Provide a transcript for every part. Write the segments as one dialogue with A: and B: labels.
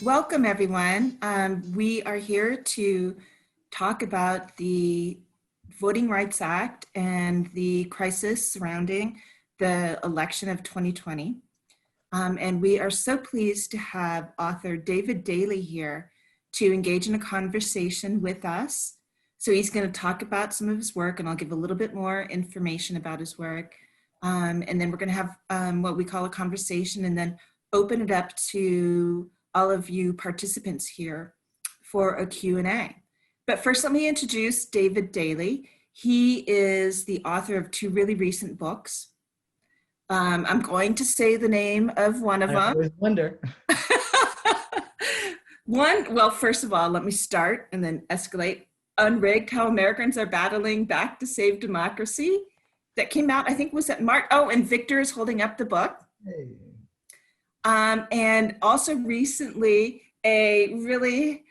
A: Welcome, everyone. We are here to talk about the Voting Rights Act and the crisis surrounding the election of 2020. And we are so pleased to have author David Daley here to engage in a conversation with us. So he's going to talk about some of his work, and I'll give a little bit more information about his work. And then we're going to have what we call a conversation, and then open it up to all of you participants here for a Q&A. But first, let me introduce David Daley. He is the author of two really recent books. I'm going to say the name of one of them.
B: I always wonder.
A: Well, first of all, let me start and then escalate. Unrigged, How Americans Are Battling Back to Save Democracy. That came out, I think, was at March. Oh, and Victor is holding up the book.
B: Hey.
A: And also recently, a really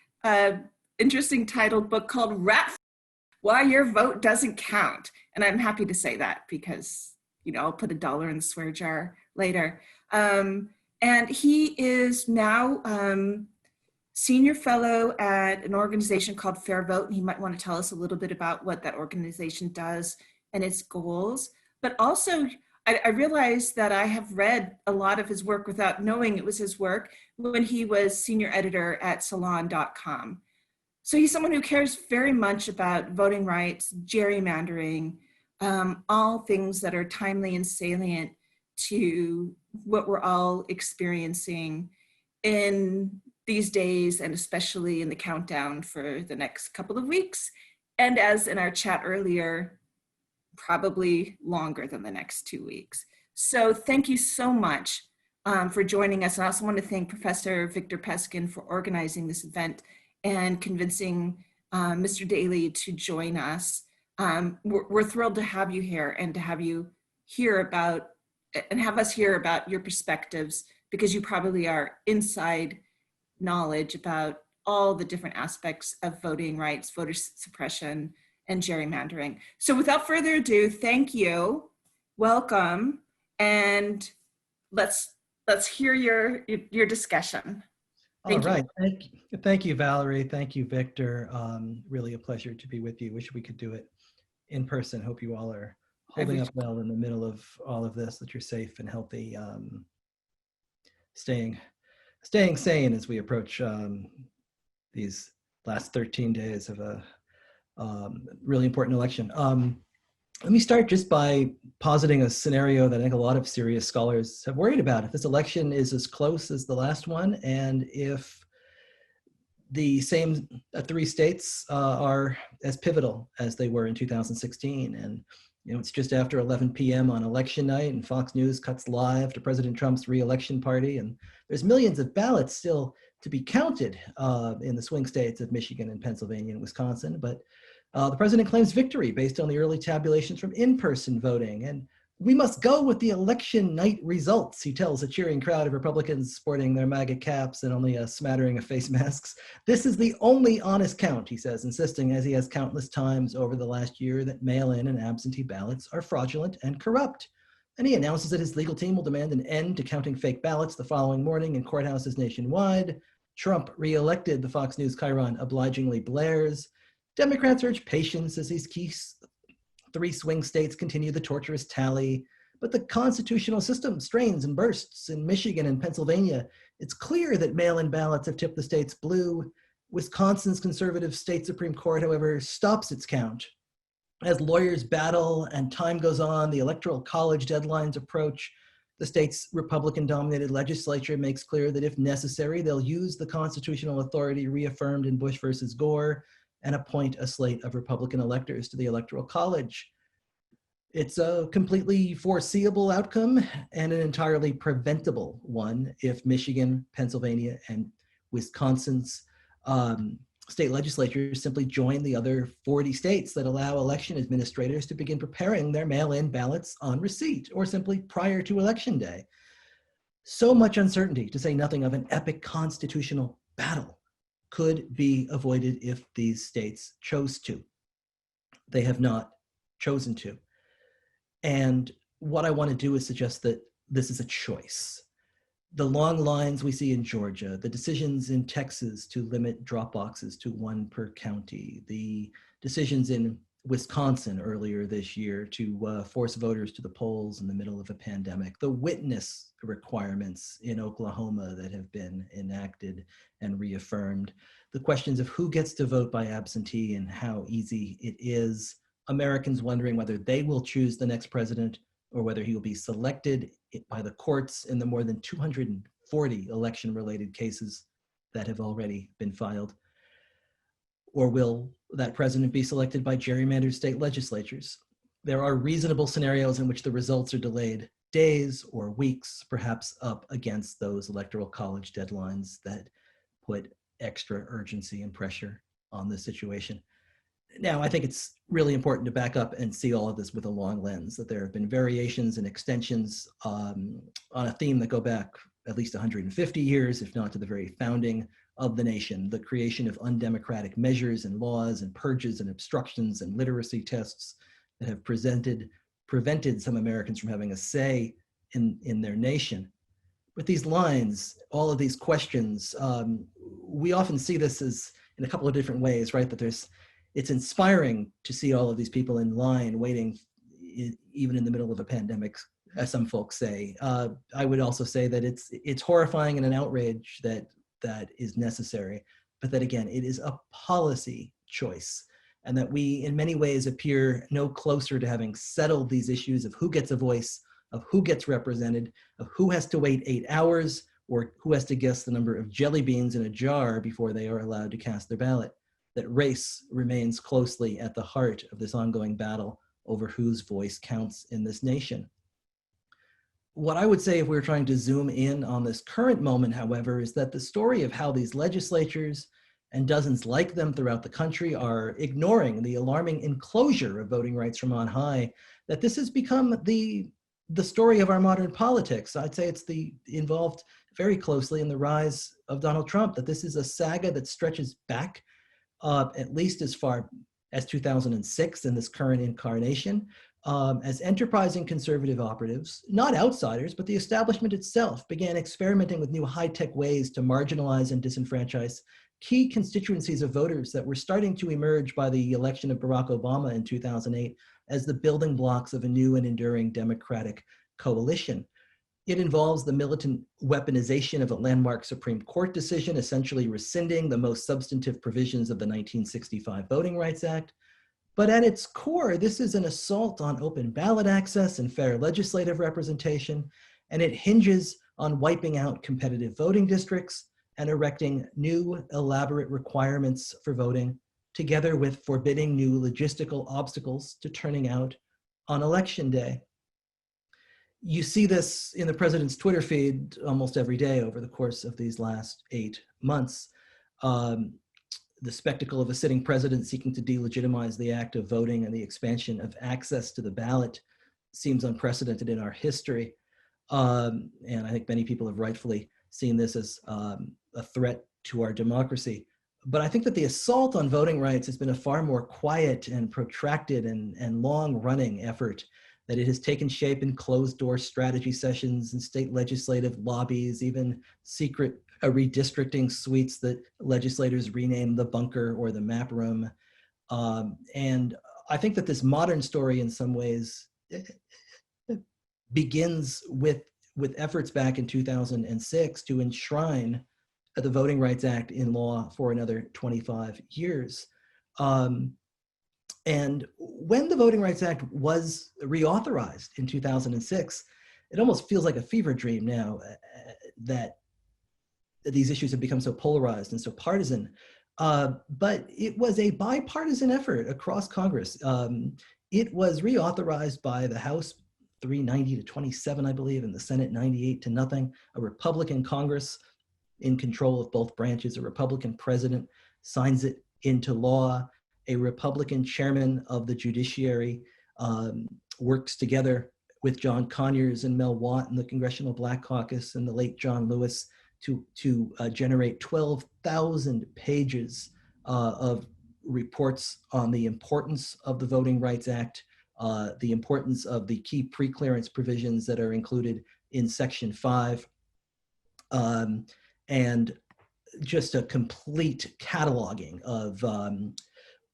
A: interesting titled book called Ratf, Why Your Vote Doesn't Count. And I'm happy to say that because, you know, I'll put $1 in the swear jar later. And he is now senior fellow at an organization called FairVote. And he might want to tell us a little bit about what that organization does and its goals. But also, I realized that I have read a lot of his work without knowing it was his work when he was senior editor at Salon.com. So he's someone who cares very much about voting rights, gerrymandering, all things that are timely and salient to what we're all experiencing in these days, and especially in the countdown for the next couple of weeks. And as in our chat earlier, probably longer than the next 2 weeks. So thank you so much for joining us. And I also want to thank Professor Victor Peskin for organizing this event and convincing Mr. Daley to join us. We're thrilled to have you here and to have you hear about, and have us hear about your perspectives, because you probably are inside knowledge about all the different aspects of voting rights, voter suppression, and gerrymandering. So without further ado, thank you, welcome, and let's hear your discussion.
B: All right, thank you, Valerie. Thank you, Victor. Really a pleasure to be with you. Wish we could do it in person. Hope you all are holding up well in the middle of all of this, that you're safe and healthy, staying sane as we approach these last 13 days of a really important election. Let me start just by positing a scenario that I think a lot of serious scholars have worried about. If this election is as close as the last one, and if the same 3 states are as pivotal as they were in 2016, and you know, it's just after 11 p.m. on election night, and Fox News cuts live to President Trump's re-election party, and there's millions of ballots still to be counted in the swing states of Michigan and Pennsylvania and Wisconsin, but the president claims victory based on the early tabulations from in-person voting. And we must go with the election night results, he tells a cheering crowd of Republicans sporting their MAGA caps and only a smattering of face masks. This is the only honest count, he says, insisting, as he has countless times over the last year, that mail-in and absentee ballots are fraudulent and corrupt. And he announces that his legal team will demand an end to counting fake ballots the following morning in courthouses nationwide. Trump re-elected, the Fox News chyron obligingly blares. Democrats urge patience as these key 3 swing states continue the torturous tally, but the constitutional system strains and bursts. In Michigan and Pennsylvania, it's clear that mail-in ballots have tipped the states blue. Wisconsin's conservative state Supreme Court, however, stops its count. As lawyers battle and time goes on, the electoral college deadlines approach, the state's Republican-dominated legislature makes clear that if necessary, they'll use the constitutional authority reaffirmed in Bush versus Gore and appoint a slate of Republican electors to the Electoral College. It's a completely foreseeable outcome and an entirely preventable one if Michigan, Pennsylvania, and Wisconsin's state legislatures simply join the other 40 states that allow election administrators to begin preparing their mail-in ballots on receipt or simply prior to Election Day. So much uncertainty, to say nothing of an epic constitutional battle, could be avoided if these states chose to. They have not chosen to. And what I want to do is suggest that this is a choice. the long lines we see in Georgia, the decisions in Texas to limit drop boxes to 1 per county, the decisions in Wisconsin earlier this year to force voters to the polls in the middle of a pandemic, the witness requirements in Oklahoma that have been enacted and reaffirmed, the questions of who gets to vote by absentee and how easy it is, Americans wondering whether they will choose the next president or whether he will be selected by the courts in the more than 240 election-related cases that have already been filed. Or will that president be selected by gerrymandered state legislatures? There are reasonable scenarios in which the results are delayed days or weeks, perhaps up against those electoral college deadlines that put extra urgency and pressure on the situation. Now, I think it's really important to back up and see all of this with a long lens, that there have been variations and extensions on a theme that go back at least 150 years, if not to the very founding of the nation, the creation of undemocratic measures and laws and purges and obstructions and literacy tests that have prevented some Americans from having a say in their nation. But these lines, all of these questions, we often see this as in a couple of different ways, right? That it's inspiring to see all of these people in line waiting, even in the middle of a pandemic, as some folks say. I would also say that it's horrifying and an outrage that is necessary, but that again, it is a policy choice, and that we in many ways appear no closer to having settled these issues of who gets a voice, of who gets represented, of who has to wait 8 hours, or who has to guess the number of jelly beans in a jar before they are allowed to cast their ballot. That race remains closely at the heart of this ongoing battle over whose voice counts in this nation. What I would say if we were trying to zoom in on this current moment, however, is that the story of how these legislatures and dozens like them throughout the country are ignoring the alarming enclosure of voting rights from on high, that this has become the story of our modern politics. I'd say it's involved very closely in the rise of Donald Trump, that this is a saga that stretches back at least as far as 2006 in this current incarnation, as enterprising conservative operatives, not outsiders, but the establishment itself, began experimenting with new high-tech ways to marginalize and disenfranchise key constituencies of voters that were starting to emerge by the election of Barack Obama in 2008 as the building blocks of a new and enduring democratic coalition. It involves the militant weaponization of a landmark Supreme Court decision, essentially rescinding the most substantive provisions of the 1965 Voting Rights Act. But at its core, this is an assault on open ballot access and fair legislative representation, and it hinges on wiping out competitive voting districts and erecting new elaborate requirements for voting, together with forbidding new logistical obstacles to turning out on election day. You see this in the president's Twitter feed almost every day over the course of these last 8 months. The spectacle of a sitting president seeking to delegitimize the act of voting and the expansion of access to the ballot seems unprecedented in our history. And I think many people have rightfully seen this as a threat to our democracy. But I think that the assault on voting rights has been a far more quiet and protracted and long-running effort, that it has taken shape in closed-door strategy sessions and state legislative lobbies, even secret redistricting suites that legislators rename the bunker or the map room. And I think that this modern story in some ways begins with efforts back in 2006 to enshrine the Voting Rights Act in law for another 25 years. And when the Voting Rights Act was reauthorized in 2006, it almost feels like a fever dream now that these issues have become so polarized and so partisan. But it was a bipartisan effort across Congress. It was reauthorized by the House 390 to 27, I believe, and the Senate 98 to nothing. A Republican Congress in control of both branches, a Republican president signs it into law. A Republican chairman of the judiciary works together with John Conyers and Mel Watt and the Congressional Black Caucus and the late John Lewis to generate 12,000 pages of reports on the importance of the Voting Rights Act, the importance of the key preclearance provisions that are included in Section 5, and just a complete cataloging of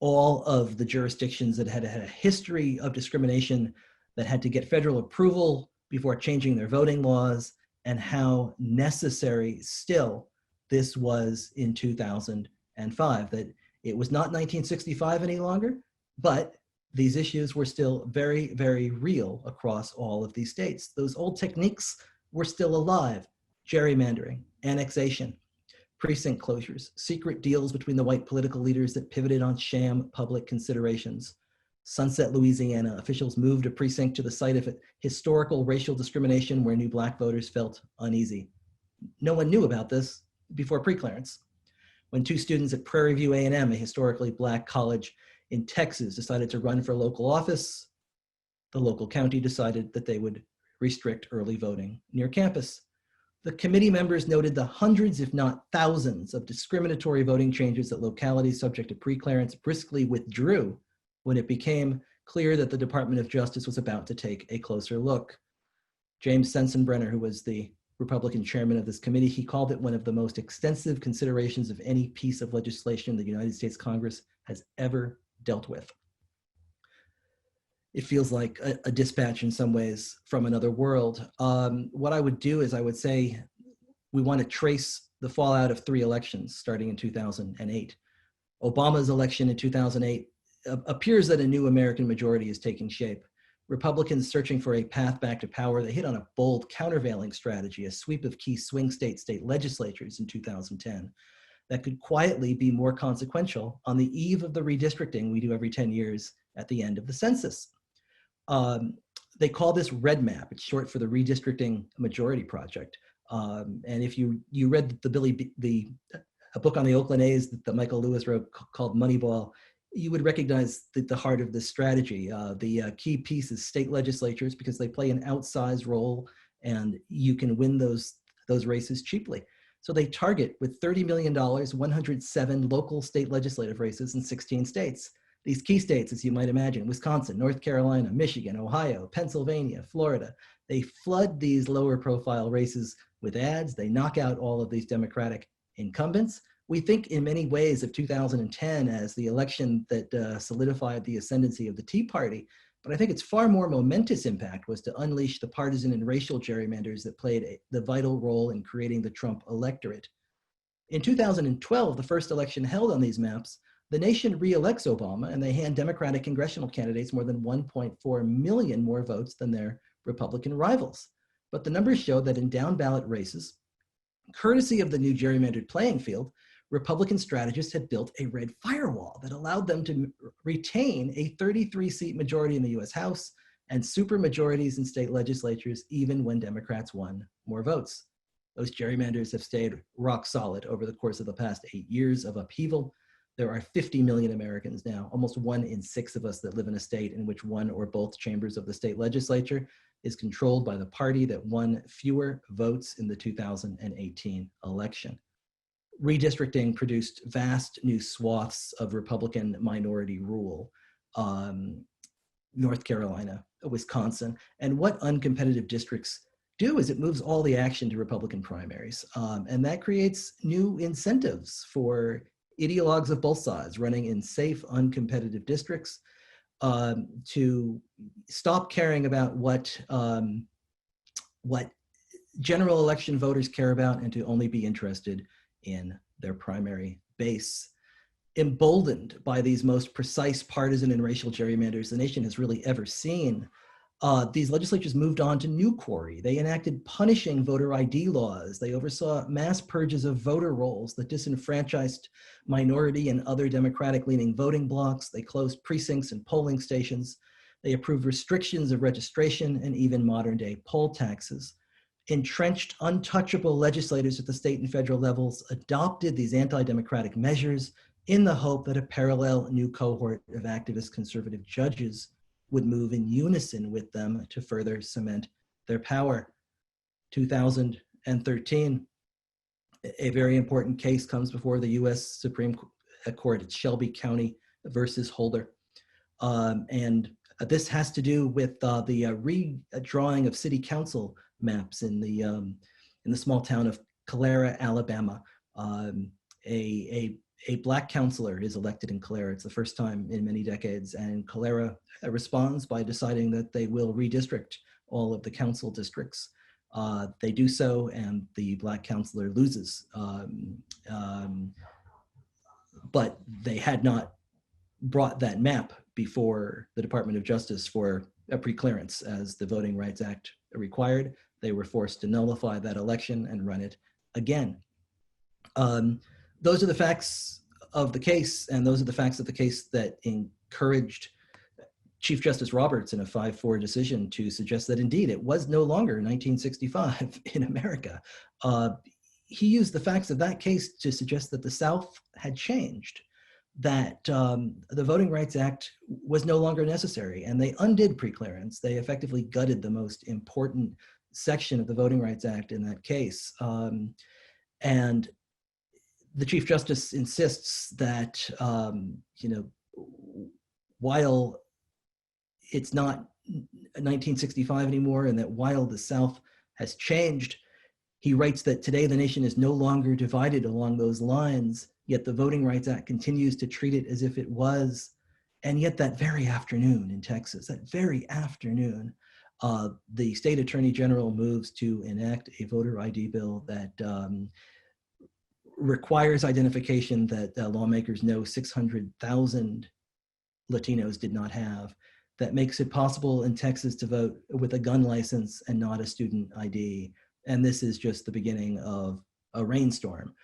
B: all of the jurisdictions that had a history of discrimination, that had to get federal approval before changing their voting laws, and how necessary still this was in 2005, that it was not 1965 any longer, but these issues were still very, very real across all of these states. Those old techniques were still alive: gerrymandering, annexation, precinct closures, secret deals between the white political leaders that pivoted on sham public considerations. Sunset, Louisiana, officials moved a precinct to the site of historical racial discrimination where new Black voters felt uneasy. No one knew about this before preclearance. When two students at Prairie View A&M, a historically Black college in Texas, decided to run for local office, the local county decided that they would restrict early voting near campus. The committee members noted the hundreds, if not thousands, of discriminatory voting changes that localities subject to preclearance briskly withdrew when it became clear that the Department of Justice was about to take a closer look. James Sensenbrenner, who was the Republican chairman of this committee, he called it one of the most extensive considerations of any piece of legislation the United States Congress has ever dealt with. It feels like a dispatch in some ways from another world. What I would do is I would say we want to trace the fallout of 3 elections starting in 2008. Obama's election in 2008 appears that a new American majority is taking shape. Republicans searching for a path back to power, they hit on a bold countervailing strategy, a sweep of key swing state legislatures in 2010 that could quietly be more consequential on the eve of the redistricting we do every 10 years at the end of the census. They call this Red Map. It's short for the Redistricting Majority Project. And if you read a book on the Oakland A's that Michael Lewis wrote called Moneyball, you would recognize the heart of this strategy. The key piece is state legislatures, because they play an outsized role and you can win those races cheaply. So they target, with $30 million, 107 local state legislative races in 16 states. These key states, as you might imagine: Wisconsin, North Carolina, Michigan, Ohio, Pennsylvania, Florida. They flood these lower profile races with ads. They knock out all of these Democratic incumbents. We think in many ways of 2010 as the election that solidified the ascendancy of the Tea Party, but I think its far more momentous impact was to unleash the partisan and racial gerrymanders that played the vital role in creating the Trump electorate. In 2012, the first election held on these maps, the nation re-elects Obama, and they hand Democratic congressional candidates more than 1.4 million more votes than their Republican rivals. But the numbers show that in down-ballot races, courtesy of the new gerrymandered playing field, Republican strategists had built a red firewall that allowed them to retain a 33-seat majority in the US House and supermajorities in state legislatures, even when Democrats won more votes. Those gerrymanders have stayed rock solid over the course of the past 8 years of upheaval. There are 50 million Americans now, almost 1 in 6 of us, that live in a state in which one or both chambers of the state legislature is controlled by the party that won fewer votes in the 2018 election. Redistricting produced vast new swaths of Republican minority rule. North Carolina, Wisconsin, and what uncompetitive districts do is it moves all the action to Republican primaries. And that creates new incentives for ideologues of both sides running in safe, uncompetitive districts to stop caring about what general election voters care about and to only be interested in their primary base. Emboldened by these most precise partisan and racial gerrymanders the nation has really ever seen, these legislatures moved on to new quarry. They enacted punishing voter ID laws. They oversaw mass purges of voter rolls that disenfranchised minority and other Democratic-leaning voting blocs. They closed precincts and polling stations. They approved restrictions of registration and even modern-day poll taxes. Entrenched, untouchable legislators at the state and federal levels adopted these anti-democratic measures in the hope that a parallel new cohort of activist conservative judges would move in unison with them to further cement their power. 2013, a very important case comes before the US Supreme Court. It's Shelby County versus Holder. And this has to do with the redrawing of city council maps in the small town of Calera, Alabama. A black counselor is elected in Calera. It's the first time in many decades, and Calera responds by deciding that they will redistrict all of the council districts. They do so, and the black counselor loses. But they had not brought that map before the Department of Justice for a preclearance, as the Voting Rights Act required. They were forced to nullify that election and run it again. Those are the facts of the case, and those are the facts of the case that encouraged Chief Justice Roberts in a 5-4 decision to suggest that indeed it was no longer 1965 in America. He used the facts of that case to suggest that the South had changed, that the Voting Rights Act was no longer necessary, and they undid preclearance. They effectively gutted the most important section of the Voting Rights Act in that case. And the Chief Justice insists that, while it's not 1965 anymore, and that while the South has changed, he writes that today the nation is no longer divided along those lines, yet the Voting Rights Act continues to treat it as if it was. And yet that very afternoon in Texas, that very afternoon, the state attorney general moves to enact a voter ID bill that requires identification that lawmakers know 600,000 Latinos did not have, that makes it possible in Texas to vote with a gun license and not a student ID. And this is just the beginning of a rainstorm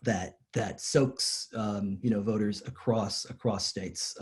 B: that soaks voters across states.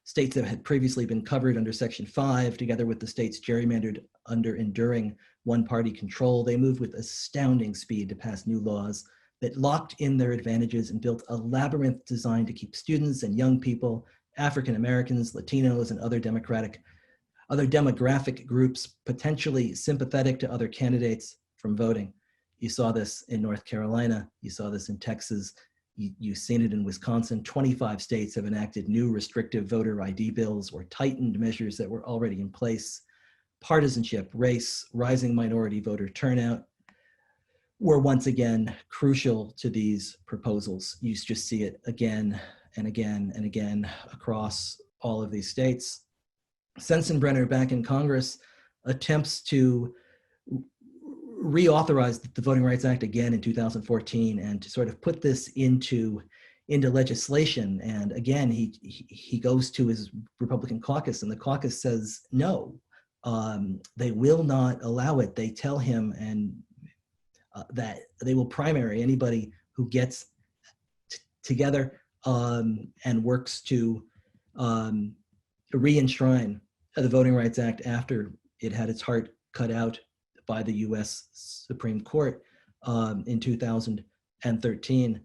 B: States that had previously been covered under Section 5, together with the states gerrymandered under enduring one-party control, they moved with astounding speed to pass new laws that locked in their advantages and built a labyrinth designed to keep students and young people, African Americans, Latinos, and other demographic groups potentially sympathetic to other candidates from voting. You saw this in North Carolina, you saw this in Texas, you've seen it in Wisconsin. 25 states have enacted new restrictive voter ID bills or tightened measures that were already in place. Partisanship, race, rising minority voter turnout were once again crucial to these proposals. You just see it again and again and again across all of these states. Sensenbrenner back in Congress attempts to reauthorize the Voting Rights Act again in 2014 and to sort of put this into legislation. And again, he goes to his Republican caucus, and the caucus says no. They will not allow it. They tell him that they will primary anybody who gets together and works to re-enshrine the Voting Rights Act after it had its heart cut out by the US Supreme Court in 2013.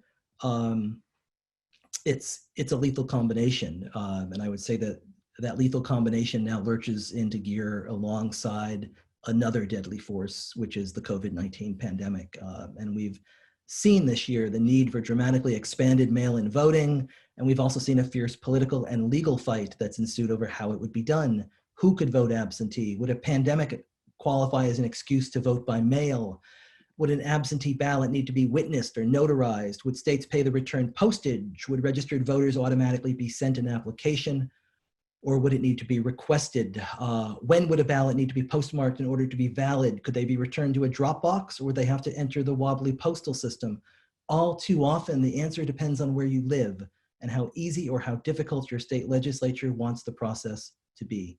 B: It's a lethal combination. And I would say that lethal combination now lurches into gear alongside another deadly force, which is the COVID-19 pandemic. And we've seen this year the need for dramatically expanded mail-in voting, and we've also seen a fierce political and legal fight that's ensued over how it would be done. Who could vote absentee? Would a pandemic qualify as an excuse to vote by mail? Would an absentee ballot need to be witnessed or notarized? Would states pay the return postage? Would registered voters automatically be sent an application? Or would it need to be requested? When would a ballot need to be postmarked in order to be valid? Could they be returned to a drop box, or would they have to enter the wobbly postal system? All too often, the answer depends on where you live and how easy or how difficult your state legislature wants the process to be.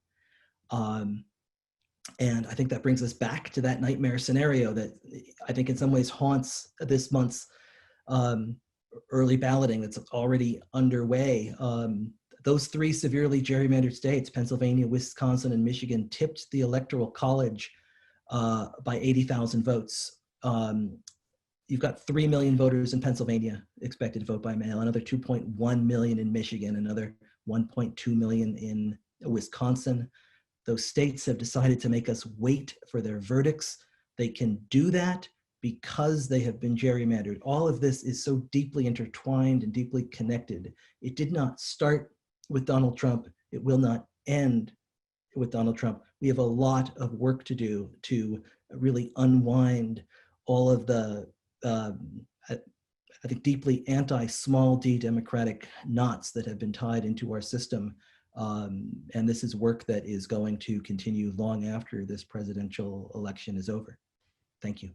B: And I think that brings us back to that nightmare scenario that I think in some ways haunts this month's early balloting that's already underway. Those three severely gerrymandered states, Pennsylvania, Wisconsin, and Michigan, tipped the Electoral College by 80,000 votes. You've got 3 million voters in Pennsylvania expected to vote by mail, another 2.1 million in Michigan, another 1.2 million in Wisconsin. Those states have decided to make us wait for their verdicts. They can do that because they have been gerrymandered. All of this is so deeply intertwined and deeply connected. It did not start with Donald Trump. It will not end with Donald Trump. We have a lot of work to do to really unwind all of the, I think, deeply anti-small d democratic knots that have been tied into our system. And this is work that is going to continue long after this presidential election is over. Thank you.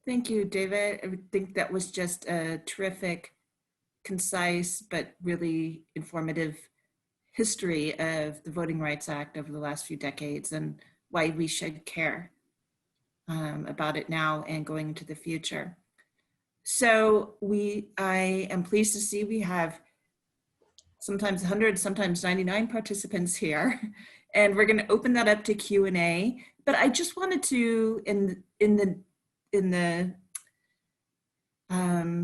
A: Thank you, David. I think that was just a terrific, concise, but really informative history of the Voting Rights Act over the last few decades and why we should care about it now and going into the future. So I am pleased to see we have sometimes 100, sometimes 99 participants here, and we're going to open that up to Q&A. But I just wanted to, in the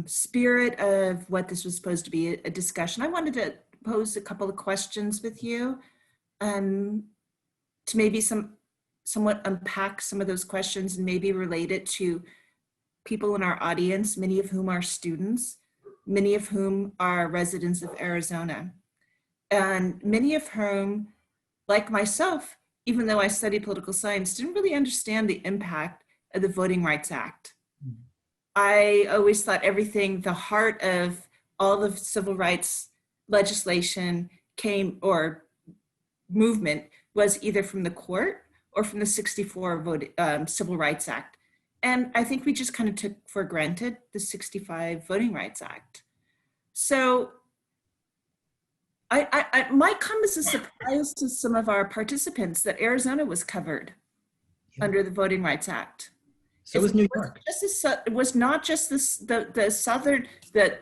A: spirit of what this was supposed to be, a discussion, I wanted to pose a couple of questions with you to maybe somewhat unpack some of those questions and maybe relate it to people in our audience, many of whom are students, many of whom are residents of Arizona, and many of whom, like myself, even though I studied political science, didn't really understand the impact of the Voting Rights Act. I always thought everything, the heart of all the civil rights legislation or movement was either from the court or from the 64 Civil Rights Act. And I think we just kind of took for granted the 65 Voting Rights Act. So I might come as a surprise to some of our participants that Arizona was covered under the Voting Rights Act.
B: So was New York.
A: It was not just the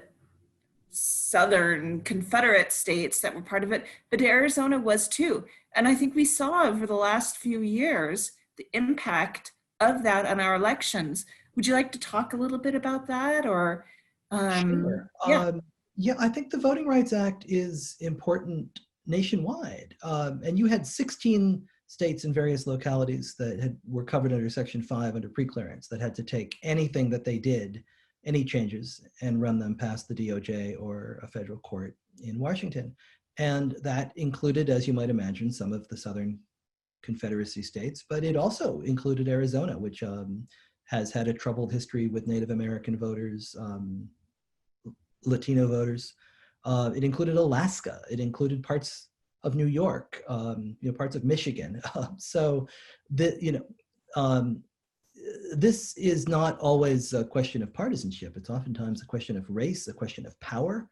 A: southern Confederate states that were part of it, but Arizona was too. And I think we saw over the last few years the impact of that on our elections. Would you like to talk a little bit about that, or?
B: Sure.
A: Yeah.
B: Yeah, I think the Voting Rights Act is important nationwide. And you had 16 states and various localities that were covered under Section 5 under preclearance that had to take anything that they did, any changes, and run them past the DOJ or a federal court in Washington. And that included, as you might imagine, some of the Southern Confederacy states, but it also included Arizona, which has had a troubled history with Native American voters, Latino voters. It included Alaska. It included parts of New York, parts of Michigan. So, this is not always a question of partisanship. It's oftentimes a question of race, a question of power.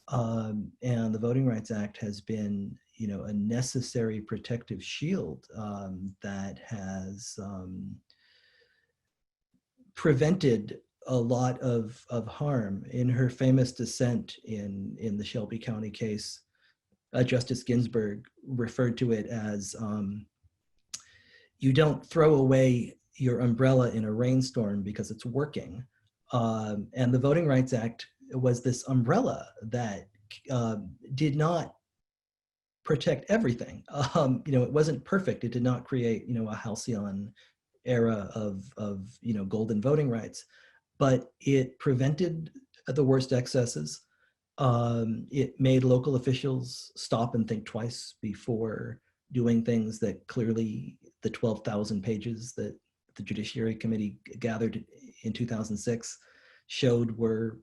B: And the Voting Rights Act has been, a necessary protective shield that has prevented a lot of harm. In her famous dissent in the Shelby County case, Justice Ginsburg referred to it as, you don't throw away your umbrella in a rainstorm because it's working. And the Voting Rights Act was this umbrella that did not protect everything. It wasn't perfect. It did not create, a halcyon era of golden voting rights, but it prevented the worst excesses. It made local officials stop and think twice before doing things that clearly the 12,000 pages that the Judiciary Committee gathered in 2006 showed were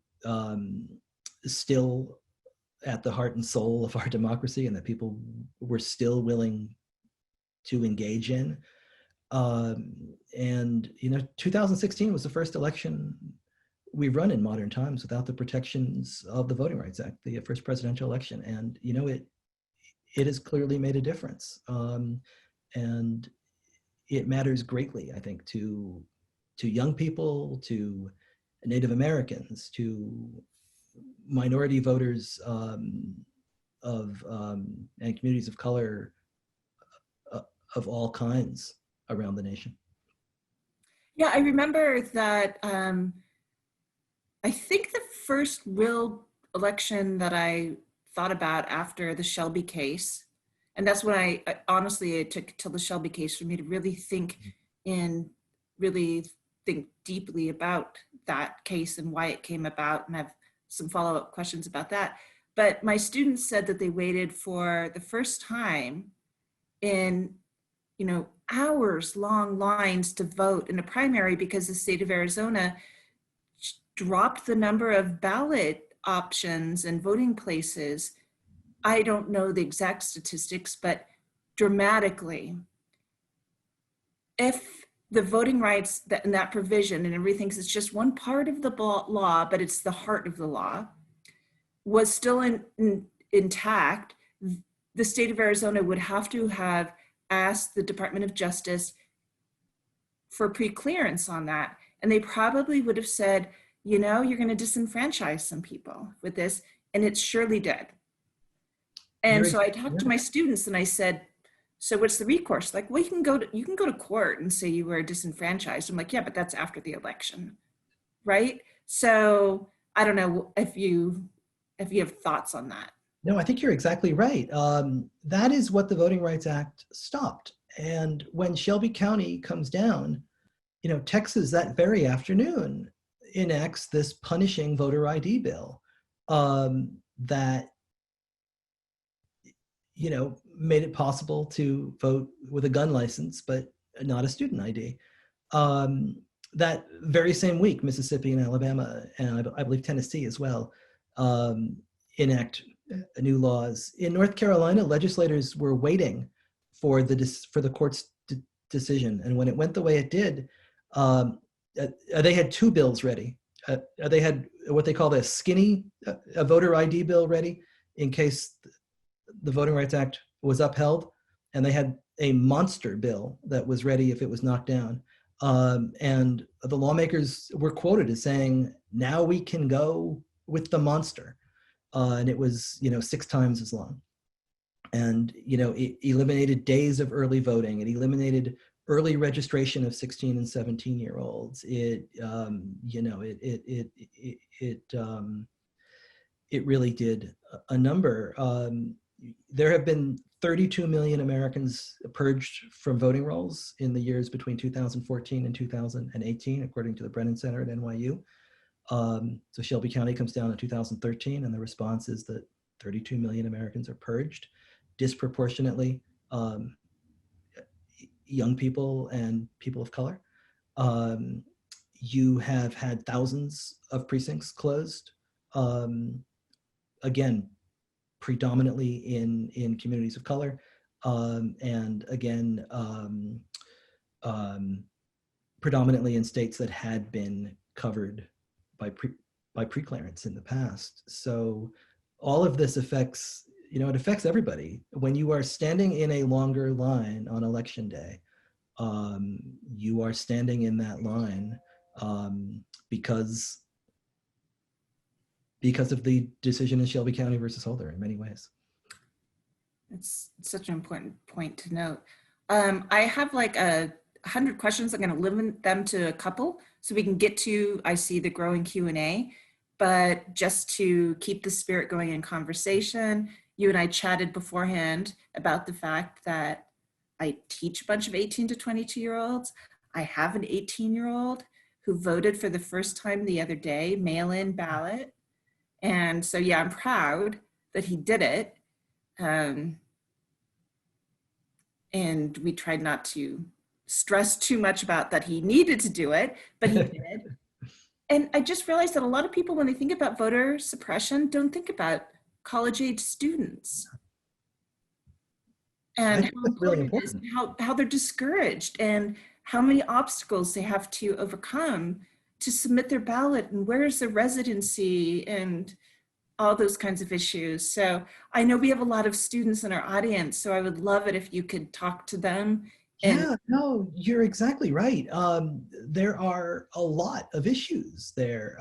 B: still at the heart and soul of our democracy, and that people were still willing to engage in. And 2016 was the first election we've run in modern times without the protections of the Voting Rights Act, the first presidential election. And it has clearly made a difference. And it matters greatly, I think, to young people, to Native Americans, to minority voters and communities of color of all kinds around the nation.
A: Yeah, I remember that. I think the first real election that I thought about after the Shelby case, and that's when I honestly, it took till the Shelby case for me to really think deeply about that case and why it came about, and have some follow-up questions about that. But my students said that they waited for the first time in hours long lines to vote in a primary because the state of Arizona dropped the number of ballot options and voting places. I don't know the exact statistics, but dramatically. If the voting rights and that provision and everything, it's just one part of the law, but it's the heart of the law, was still intact, the state of Arizona would have to have asked the Department of Justice for pre-clearance on that. And they probably would have said, you're going to disenfranchise some people with this. And it surely did. And so I talked to my students and I said, so what's the recourse? Like, well, you can go to court and say you were disenfranchised. I'm like, yeah, but that's after the election, right? So I don't know if you have thoughts on that.
B: No, I think you're exactly right. That is what the Voting Rights Act stopped. And when Shelby County comes down, Texas that very afternoon enacts this punishing voter ID bill that made it possible to vote with a gun license, but not a student ID. That very same week, Mississippi and Alabama, and I believe Tennessee as well, enact new laws. In North Carolina, legislators were waiting for the court's decision, and when it went the way it did, they had two bills ready. They had what they call a voter ID bill ready in case the Voting Rights Act was upheld, and they had a monster bill that was ready if it was knocked down. And the lawmakers were quoted as saying, now we can go with the monster. And it was, 6 times as long. And, it eliminated days of early voting. It eliminated early registration of 16 and 17-year-olds. It really did a number. There have been 32 million Americans purged from voting rolls in the years between 2014 and 2018, according to the Brennan Center at NYU. So Shelby County comes down in 2013, and the response is that 32 million Americans are purged, disproportionately young people and people of color. You have had thousands of precincts closed, again, predominantly in communities of color, and again, predominantly in states that had been covered by pre-clearance in the past. So all of this affects, it affects everybody. When you are standing in a longer line on election day, you are standing in that line because of the decision in Shelby County versus Holder in many ways.
A: It's such an important point to note. I have like 100 questions. I'm going to limit them to a couple so we can get to, I see the growing Q&A, but just to keep the spirit going in conversation, you and I chatted beforehand about the fact that I teach a bunch of 18 to 22-year-olds. I have an 18-year-old who voted for the first time the other day, mail-in ballot. And so, yeah, I'm proud that he did it. And we tried not to stress too much about that he needed to do it, but he did. And I just realized that a lot of people, when they think about voter suppression, don't think about college-age students. And how
B: really
A: important it is, and how they're discouraged, and how many obstacles they have to overcome to submit their ballot, and where's their residency, and all those kinds of issues. So I know we have a lot of students in our audience, so I would love it if you could talk to them.
B: Yeah, no, you're exactly right. There are a lot of issues there.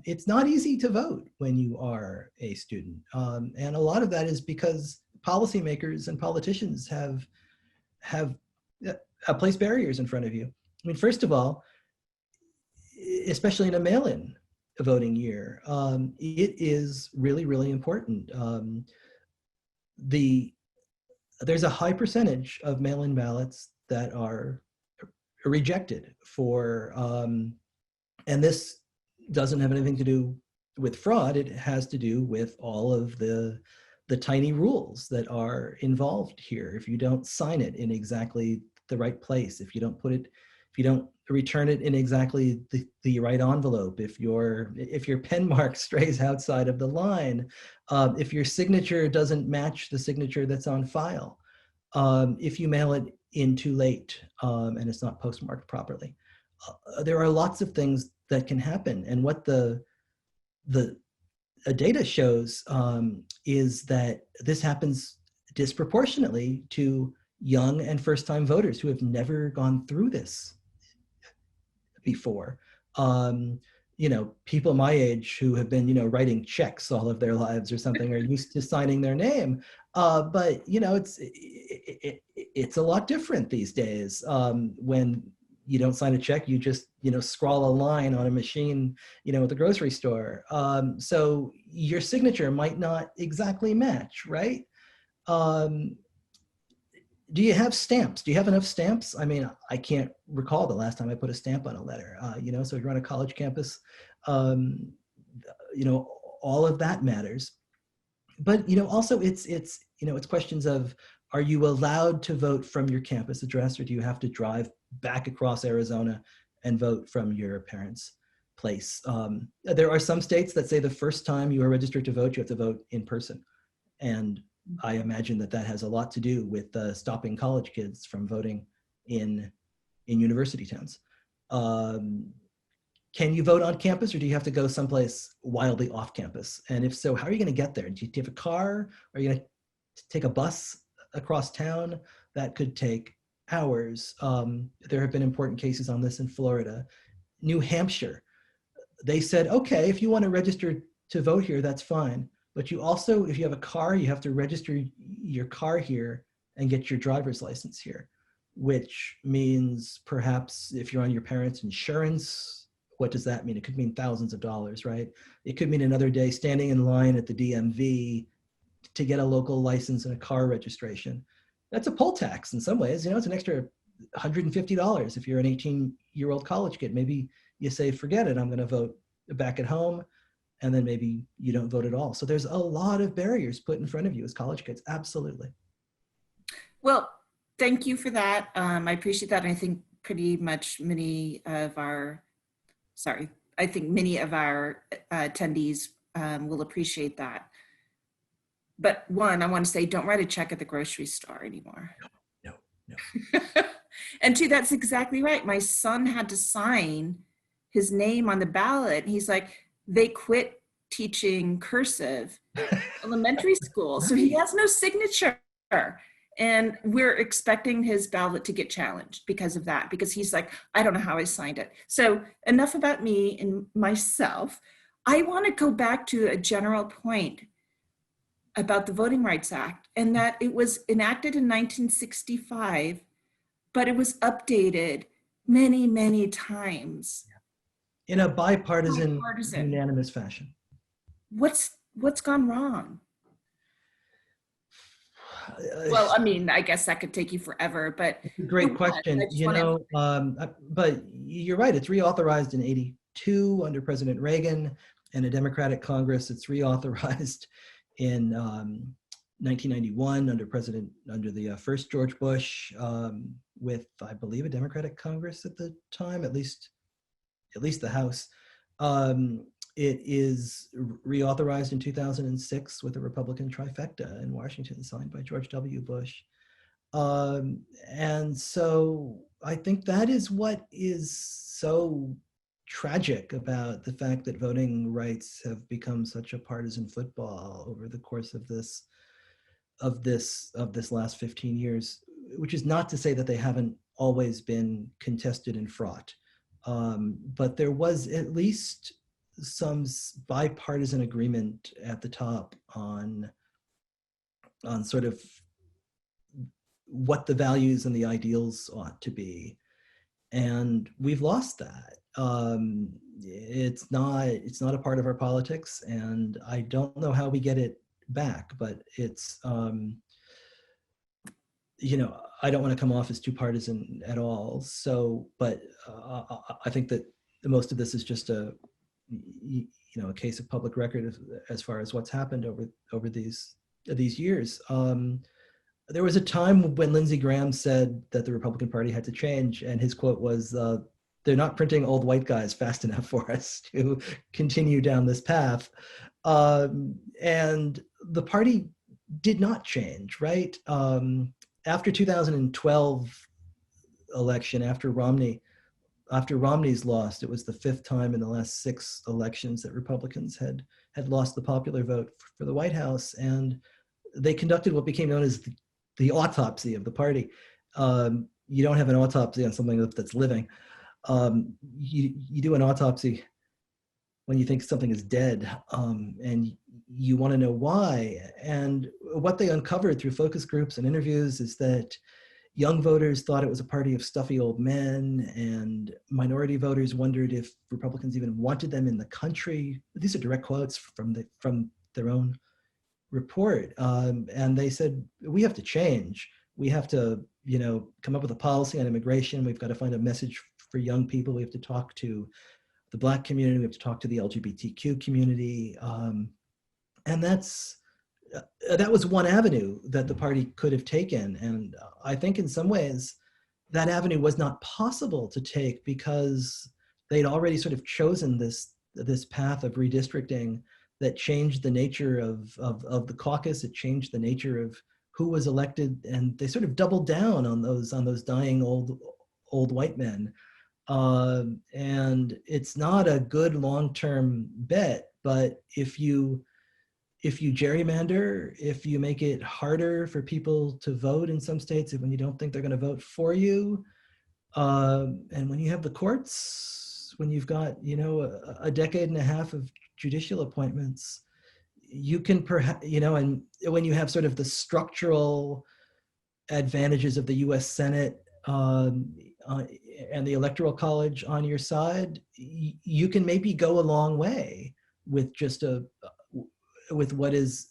B: It's not easy to vote when you are a student. And a lot of that is because policymakers and politicians have placed barriers in front of you. I mean, first of all, especially in a mail-in voting year, it is really, really important. There's a high percentage of mail-in ballots that are rejected for, and this doesn't have anything to do with fraud. It has to do with all of the tiny rules that are involved here. If you don't sign it in exactly the right place, if you don't put it, if you don't return it in exactly the right envelope, if your pen mark strays outside of the line, if your signature doesn't match the signature that's on file, if you mail it in too late and it's not postmarked properly. There are lots of things that can happen. And what the data shows is that this happens disproportionately to young and first-time voters who have never gone through this before. You know, people my age who have been, you know, writing checks all of their lives or something are used to signing their name. But, you know, it's a lot different these days. When you don't sign a check, you just, you know, scrawl a line on a machine, you know, at the grocery store. So your signature might not exactly match, right? Do you have stamps? Do you have enough stamps? I mean, I can't recall the last time I put a stamp on a letter, you know, so if you're on a college campus, you know, all of that matters. But, you know, also it's, you know, it's questions of, are you allowed to vote from your campus address, or do you have to drive back across Arizona and vote from your parents' place? There are some states that say the first time you are registered to vote, you have to vote in person. And I imagine that that has a lot to do with stopping college kids from voting in university towns. Can you vote on campus, or do you have to go someplace wildly off campus? And if so, how are you going to get there? Do you have a car? Are you going to take a bus across town? That could take hours. There have been important cases on this in Florida. New Hampshire, they said, okay, if you want to register to vote here, that's fine. But you also, if you have a car, you have to register your car here and get your driver's license here, which means perhaps if you're on your parents' insurance, what does that mean? It could mean thousands of dollars, right? It could mean another day standing in line at the DMV to get a local license and a car registration. That's a poll tax in some ways. You know, it's an extra $150 if you're an 18-year-old college kid. Maybe you say, forget it, I'm going to vote back at home. And then maybe you don't vote at all. So there's a lot of barriers put in front of you as college kids. Absolutely.
A: Well, thank you for that. I appreciate that. And I think pretty much many of our attendees will appreciate that. But one, I want to say, don't write a check at the grocery store anymore.
B: No.
A: And two, that's exactly right. My son had to sign his name on the ballot. He's like, they quit teaching cursive elementary school. So he has no signature. And we're expecting his ballot to get challenged because of that, because he's like, I don't know how I signed it. So enough about me and myself. I want to go back to a general point about the Voting Rights Act, and that it was enacted in 1965, but it was updated many, many times.
B: In a bipartisan, unanimous fashion.
A: What's gone wrong? Well, I mean, I guess that could take you forever, but
B: it's a great question. You know, but you're right. It's reauthorized in '82 under President Reagan and a Democratic Congress. It's reauthorized in 1991 under the first George Bush, with, I believe, a Democratic Congress at the time, at least the House. It is reauthorized in 2006 with a Republican trifecta in Washington signed by George W. Bush. And so I think that is what is so tragic about the fact that voting rights have become such a partisan football over the course of this last 15 years, which is not to say that they haven't always been contested and fraught. But there was at least some bipartisan agreement at the top on sort of what the values and the ideals ought to be. And we've lost that. It's not a part of our politics, and I don't know how we get it back, but it's, you know, I don't want to come off as too partisan at all. So, but I think that most of this is just a case of public record as far as what's happened over these years. there was a time when Lindsey Graham said that the Republican Party had to change, and his quote was, "They're not printing old white guys fast enough for us to continue down this path." And the party did not change, right? After 2012 election, after Romney's lost, it was the fifth time in the last 6 elections that Republicans had lost the popular vote for the White House, and they conducted what became known as the autopsy of the party. You don't have an autopsy on something that's living. You do an autopsy when you think something is dead, and you want to know why. And what they uncovered through focus groups and interviews is that young voters thought it was a party of stuffy old men, and minority voters wondered if Republicans even wanted them in the country. These are direct quotes from their own report. And they said, we have to change. We have to, come up with a policy on immigration. We've got to find a message for young people. We have to talk to the Black community. We have to talk to the LGBTQ community. And that was one avenue that the party could have taken. And I think in some ways that avenue was not possible to take because they'd already sort of chosen this path of redistricting that changed the nature of the caucus. It changed the nature of who was elected, and they sort of doubled down on those dying old white men. And it's not a good long-term bet, but if you gerrymander, if you make it harder for people to vote in some states, when you don't think they're going to vote for you, and when you have the courts, when you've got a decade and a half of judicial appointments, you can perhaps and when you have sort of the structural advantages of the U.S. Senate and the Electoral College on your side, you can maybe go a long way with just with what is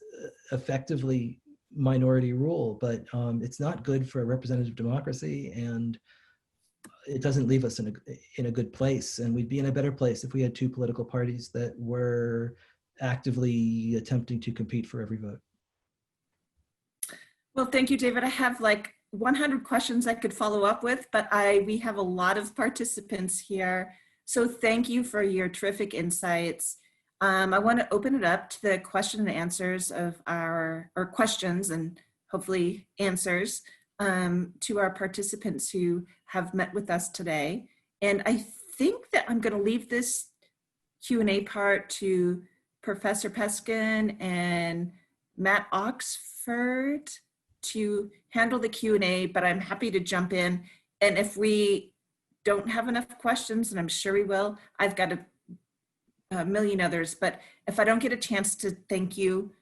B: effectively minority rule, but it's not good for a representative democracy, and it doesn't leave us in a good place. And we'd be in a better place if we had 2 political parties that were actively attempting to compete for every vote.
A: Well, thank you, David. I have like 100 questions I could follow up with, but we have a lot of participants here. So thank you for your terrific insights. I want to open it up to the question and answers of or questions and hopefully answers to our participants who have met with us today. And I think that I'm going to leave this Q&A part to Professor Peskin and Matt Oxford to handle the Q&A, but I'm happy to jump in. And if we don't have enough questions, and I'm sure we will, I've got a million others, but if I don't get a chance to thank you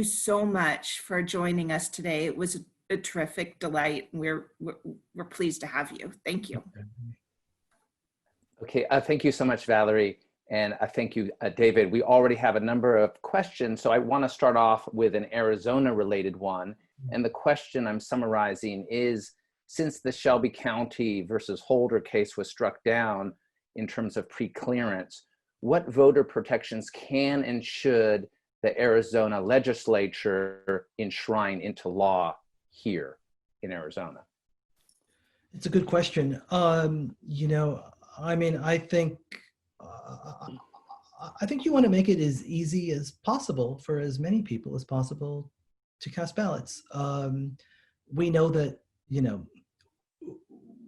A: so much for joining us today. It was a terrific delight. We're pleased to have you. Thank you.
C: Okay, thank you so much, Valerie. And thank you, David. We already have a number of questions, so I want to start off with an Arizona-related one. And the question I'm summarizing is, since the Shelby County versus Holder case was struck down in terms of pre-clearance, what voter protections can and should the Arizona legislature enshrine into law here in Arizona?
B: It's a good question. I think you want to make it as easy as possible for as many people as possible to cast ballots. We know that,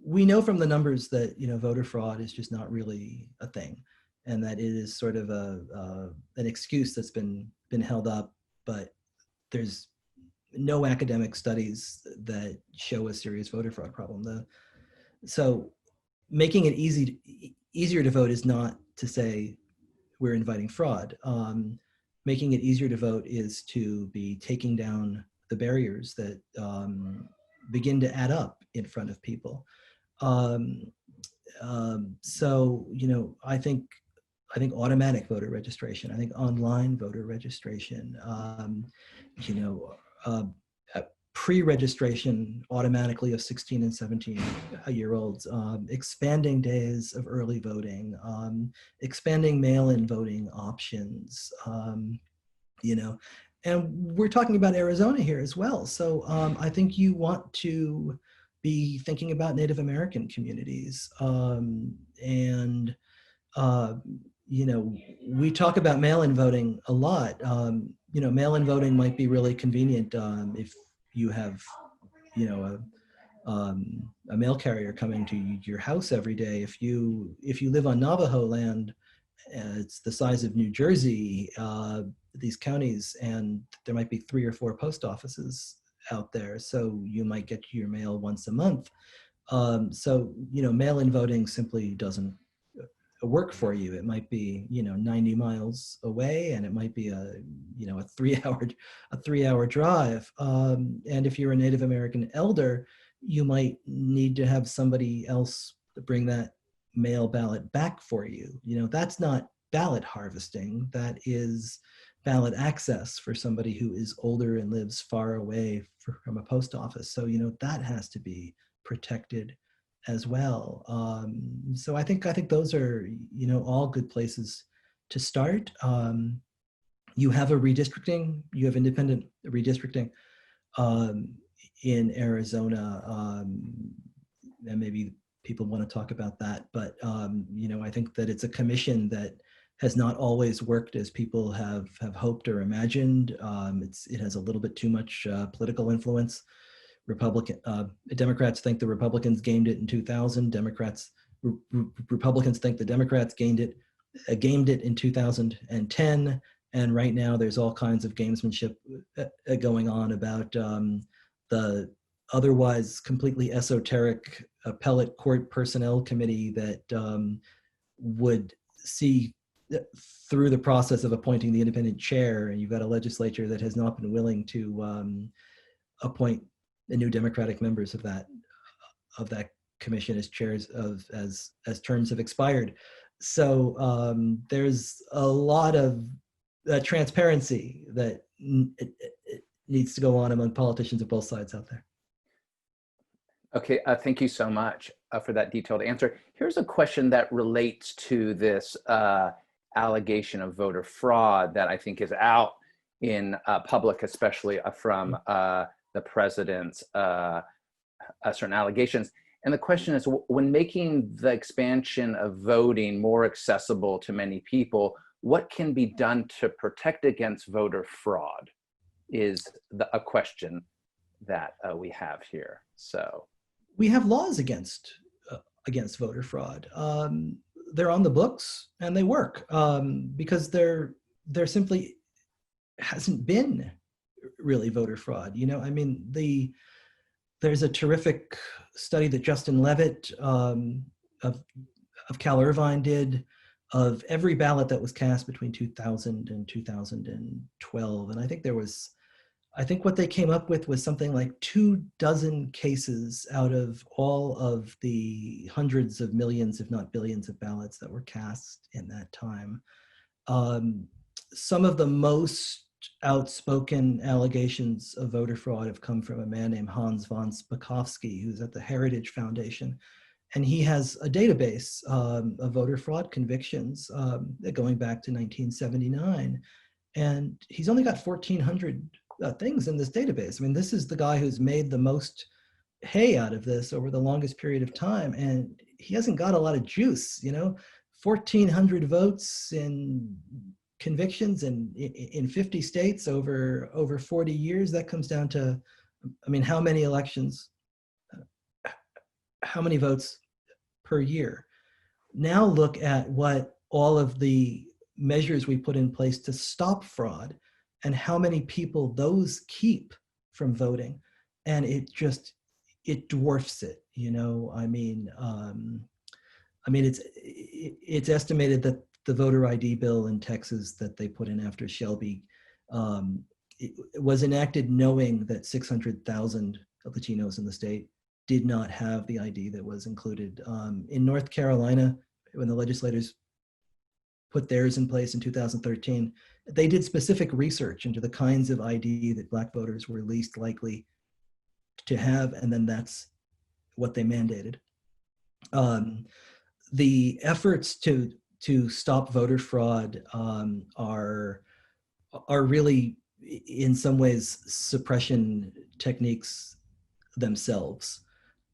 B: we know from the numbers that, voter fraud is just not really a thing, and that it is sort of an excuse that's been held up, but there's no academic studies that show a serious voter fraud problem. So making it easier to vote is not to say we're inviting fraud. Making it easier to vote is to be taking down the barriers that begin to add up in front of people. So, I think automatic voter registration, I think online voter registration, pre-registration automatically of 16 and 17-year-olds, expanding days of early voting, expanding mail-in voting options, and we're talking about Arizona here as well. So I think you want to be thinking about Native American communities. And, you know, we talk about mail-in voting a lot. You know, mail-in voting might be really convenient if you have, you know, a mail carrier coming to your house every day. If you live on Navajo land, it's the size of New Jersey, these counties, and there might be 3 or 4 post offices out there. So you might get your mail once a month. So, you know, mail-in voting simply doesn't work for you. It might be, you know, 90 miles away, and it might be a, you know, a 3-hour drive. And if you're a Native American elder, you might need to have somebody else bring that mail ballot back for you. You know, that's not ballot harvesting. That is ballot access for somebody who is older and lives far away from a post office. So, you know, that has to be protected as well. So I think those are, you know, all good places to start. You have a redistricting, you have independent redistricting in Arizona, and maybe people want to talk about that, but you know, I think that it's a commission that has not always worked as people have hoped or imagined. It has a little bit too much political influence. Democrats think the Republicans gamed it in 2000. Republicans think the Democrats gamed it in 2010. And right now there's all kinds of gamesmanship going on about the otherwise completely esoteric appellate court personnel committee that would see through the process of appointing the independent chair. And you've got a legislature that has not been willing to appoint the new Democratic members of that commission as chairs as terms have expired. So there's a lot of transparency that it needs to go on among politicians of both sides out there.
C: Okay, thank you so much for that detailed answer. Here's a question that relates to this allegation of voter fraud that I think is out in public, especially from the president's certain allegations. And the question is, when making the expansion of voting more accessible to many people, what can be done to protect against voter fraud is a question that we have here. So
B: we have laws against voter fraud. They're on the books and they work because there simply hasn't been really voter fraud. You know, I mean, there's a terrific study that Justin Levitt of Cal Irvine did of every ballot that was cast between 2000 and 2012. And I think what they came up with was something like 24 cases out of all of the hundreds of millions, if not billions of ballots that were cast in that time. Some of the most outspoken allegations of voter fraud have come from a man named Hans von Spakovsky, who's at the Heritage Foundation. And he has a database of voter fraud convictions going back to 1979. And he's only got 1,400 things in this database. I mean, this is the guy who's made the most hay out of this over the longest period of time. And he hasn't got a lot of juice, you know, 1,400 votes in convictions and in 50 states over 40 years. That comes down to, I mean, how many elections, how many votes per year? Now look at what all of the measures we put in place to stop fraud and how many people those keep from voting. And it dwarfs it, you know. I mean, it's estimated that the voter ID bill in Texas that they put in after Shelby, it was enacted knowing that 600,000 Latinos in the state did not have the ID that was included. In North Carolina, when the legislators put theirs in place in 2013, they did specific research into the kinds of ID that Black voters were least likely to have, and then that's what they mandated. The efforts to stop voter fraud are really in some ways, suppression techniques themselves.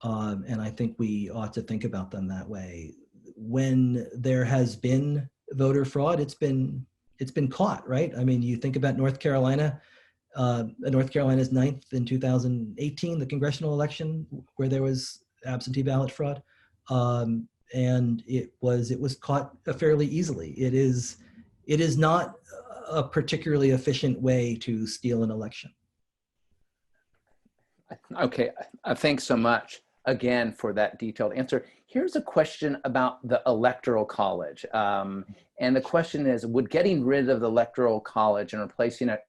B: And I think we ought to think about them that way. When there has been voter fraud, it's been caught, right? I mean, you think about North Carolina. North Carolina's 9th in 2018, the congressional election, where there was absentee ballot fraud, and it was caught fairly easily. It is not a particularly efficient way to steal an election.
C: Okay, thanks so much again for that detailed answer. Here's a question about the Electoral College. And the question is, would getting rid of the Electoral College and replacing it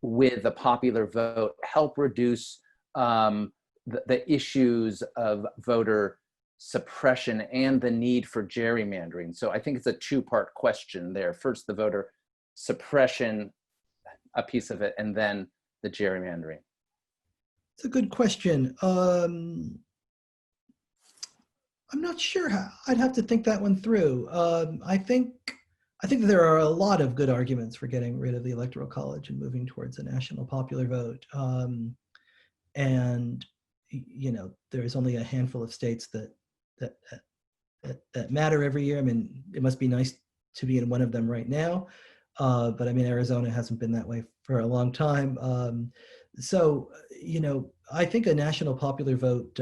C: with the popular vote help reduce the issues of voter suppression and the need for gerrymandering? So I think it's a two-part question there. First, the voter suppression, a piece of it, and then the gerrymandering.
B: It's a good question. I'm not sure how. I'd have to think that one through. I think there are a lot of good arguments for getting rid of the Electoral College and moving towards a national popular vote. And you know, there's only a handful of states that matter every year. I mean, it must be nice to be in one of them right now. But I mean, Arizona hasn't been that way for a long time. So, you know, I think a national popular vote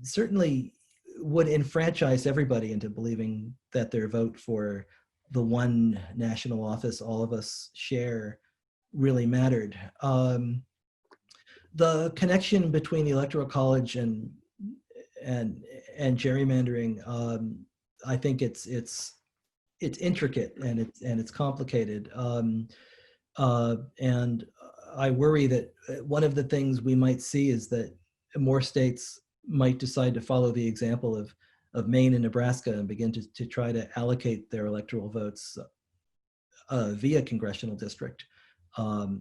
B: certainly would enfranchise everybody into believing that their vote for the one national office all of us share really mattered. The connection between the Electoral College and gerrymandering, I think it's intricate and it's complicated. And I worry that one of the things we might see is that more states might decide to follow the example of Maine and Nebraska and begin to try to allocate their electoral votes via congressional district,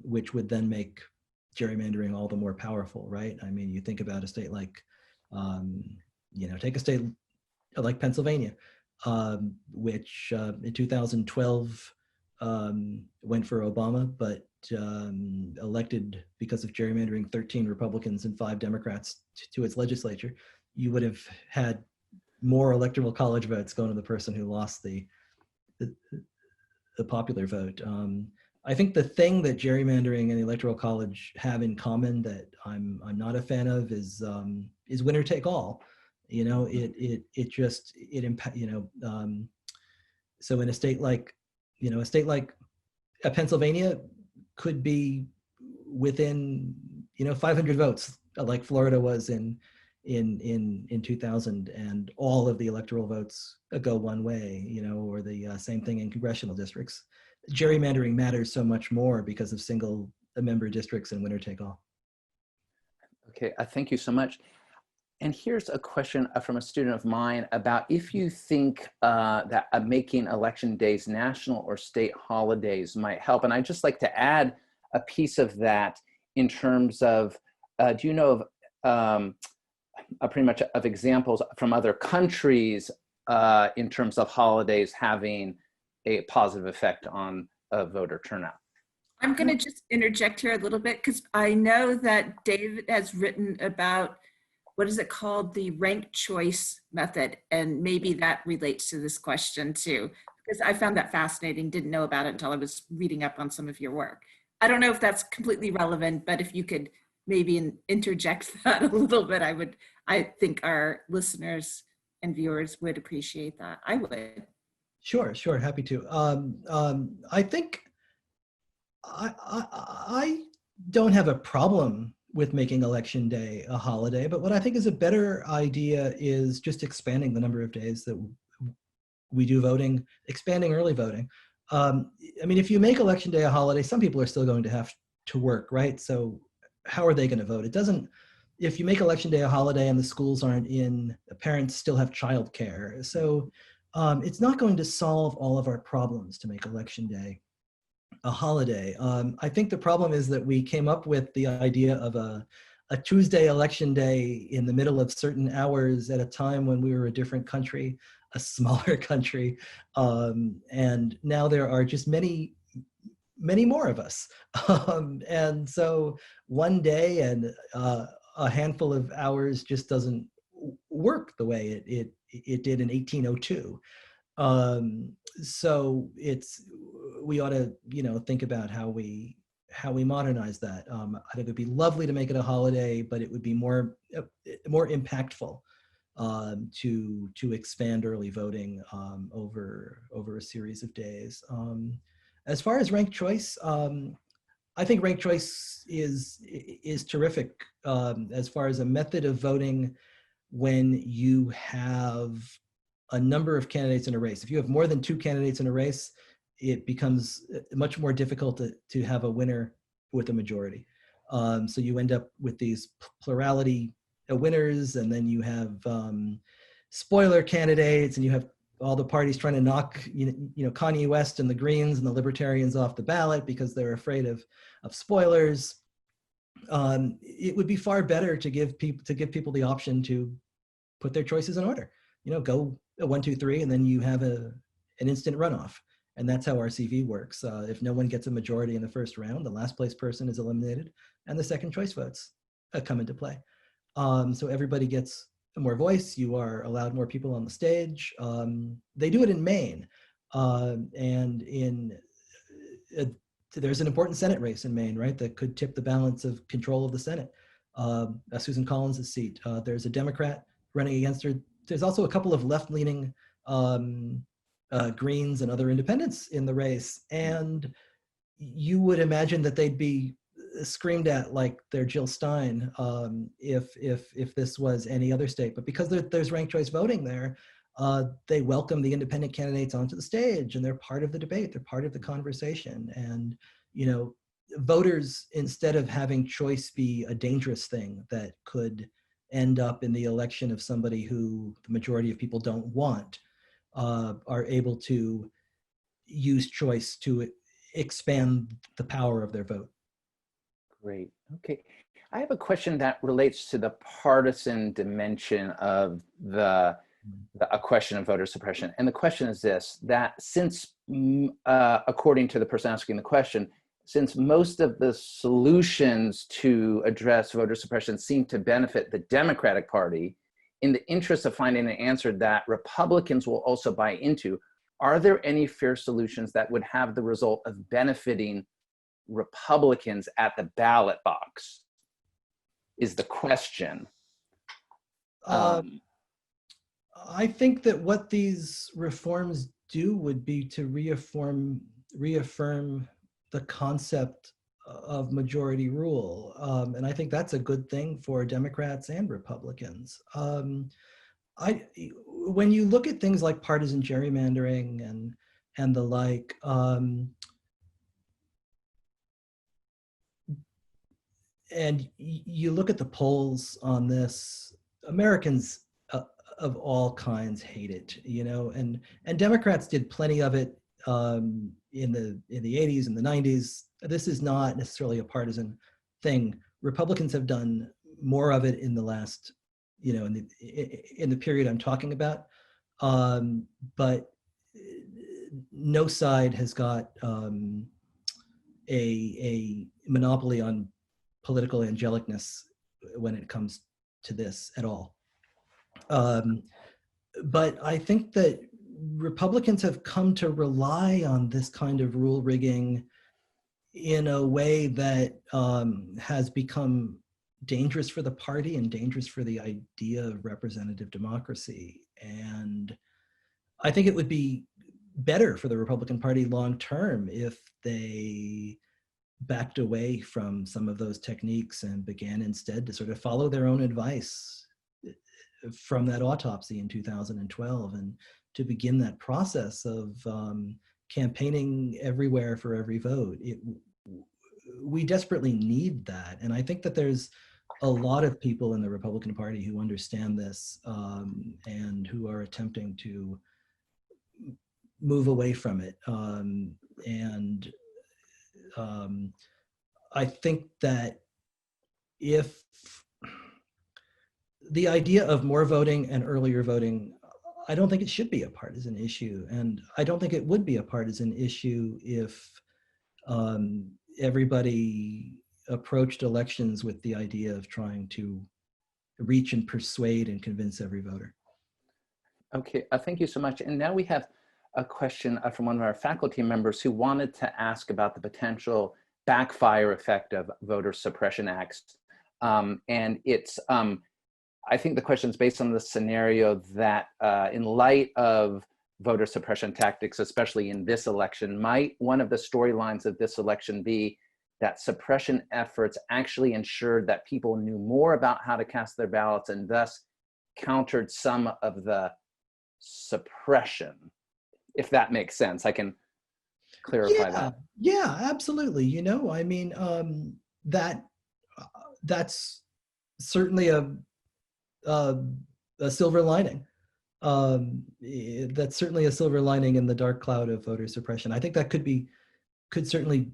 B: which would then make gerrymandering all the more powerful, right? I mean, you think about a state like, you know, take a state like Pennsylvania, which in 2012 went for Obama, but elected, because of gerrymandering, 13 Republicans and 5 Democrats to its legislature. You would have had more electoral college votes going to the person who lost the popular vote. I think the thing that gerrymandering and the Electoral College have in common that I'm not a fan of is winner take all. You know, so in a state like, you know, Pennsylvania could be within, you know, 500 votes, like Florida was in 2000, and all of the electoral votes go one way, you know, or the same thing in congressional districts. Gerrymandering matters so much more because of single member districts and winner take all.
C: Okay, thank you so much. And here's a question from a student of mine about if you think that making election days national or state holidays might help. And I'd just like to add a piece of that in terms of, do you know of pretty much of examples from other countries in terms of holidays having a positive effect on voter turnout?
A: I'm going to just interject here a little bit because I know that David has written about, what is it called, the ranked choice method, and maybe that relates to this question too, because I found that fascinating, didn't know about it until I was reading up on some of your work. I don't know if that's completely relevant, but if you could maybe interject that a little bit, I think our listeners and viewers would appreciate that. I would.
B: Sure, happy to. I think I don't have a problem with making election day a holiday, but what I think is a better idea is just expanding the number of days that we do voting, expanding early voting. I mean, if you make election day a holiday, some people are still going to have to work, right? So how are they going to vote? It doesn't, if you make election day a holiday and the schools aren't in, the parents still have childcare. So it's not going to solve all of our problems to make election day a holiday. I think the problem is that we came up with the idea of a Tuesday election day in the middle of certain hours at a time when we were a different country, a smaller country. And now there are just many many more of us. And so one day and a handful of hours just doesn't work the way it did in 1802. So we ought to, think about how we modernize that. I think it'd be lovely to make it a holiday, but it would be more impactful to expand early voting over a series of days. As far as ranked choice, I think ranked choice is terrific as far as a method of voting when you have a number of candidates in a race. If you have more than 2 candidates in a race, it becomes much more difficult to have a winner with a majority. So you end up with these plurality winners, and then you have spoiler candidates, and you have all the parties trying to knock Kanye West and the Greens and the Libertarians off the ballot because they're afraid of spoilers. It would be far better to give people the option to put their choices in order. Go 1, 2, 3, and then you have an instant runoff. And that's how RCV works. If no one gets a majority in the first round, the last place person is eliminated, and the second choice votes come into play. So everybody gets more voice. You are allowed more people on the stage. They do it in Maine, and there's an important Senate race in Maine, right, that could tip the balance of control of the Senate. Susan Collins' seat. There's a Democrat running against her. There's also a couple of left-leaning Greens and other independents in the race, and you would imagine that they'd be screamed at like they're Jill Stein if this was any other state. But because there's ranked choice voting there, they welcome the independent candidates onto the stage, and they're part of the debate. They're part of the conversation. And voters, instead of having choice be a dangerous thing that could end up in the election of somebody who the majority of people don't want, are able to use choice to expand the power of their vote.
C: Great. Okay. I have a question that relates to the partisan dimension of a question of voter suppression. And the question is this, that since, according to the person asking the question, since most of the solutions to address voter suppression seem to benefit the Democratic Party, in the interest of finding an answer that Republicans will also buy into, are there any fair solutions that would have the result of benefiting Republicans at the ballot box? Is the question.
B: I think that what these reforms do would be to reaffirm the concept of majority rule. And I think that's a good thing for Democrats and Republicans. When you look at things like partisan gerrymandering and the like, and you look at the polls on this, Americans of all kinds hate it, and Democrats did plenty of it in the 80s and the 90s. This is not necessarily a partisan thing. Republicans have done more of it in the last, in the period I'm talking about, but no side has got a monopoly on political angelicness when it comes to this at all. But I think that Republicans have come to rely on this kind of rule rigging in a way that has become dangerous for the party and dangerous for the idea of representative democracy. And I think it would be better for the Republican Party long term if they backed away from some of those techniques and began instead to sort of follow their own advice from that autopsy in 2012, and to begin that process of campaigning everywhere for every vote. We desperately need that. And I think that there's a lot of people in the Republican Party who understand this and who are attempting to move away from it. I think that if the idea of more voting and earlier voting, I don't think it should be a partisan issue. And I don't think it would be a partisan issue if everybody approached elections with the idea of trying to reach and persuade and convince every voter.
C: Okay, thank you so much. And now we have a question from one of our faculty members who wanted to ask about the potential backfire effect of voter suppression acts. And it's, I think the question is based on the scenario that in light of voter suppression tactics, especially in this election, might one of the storylines of this election be that suppression efforts actually ensured that people knew more about how to cast their ballots and thus countered some of the suppression, if that makes sense? I can clarify that.
B: Yeah, absolutely. You know, I mean, that's certainly a silver lining. That's certainly a silver lining in the dark cloud of voter suppression. I think that could certainly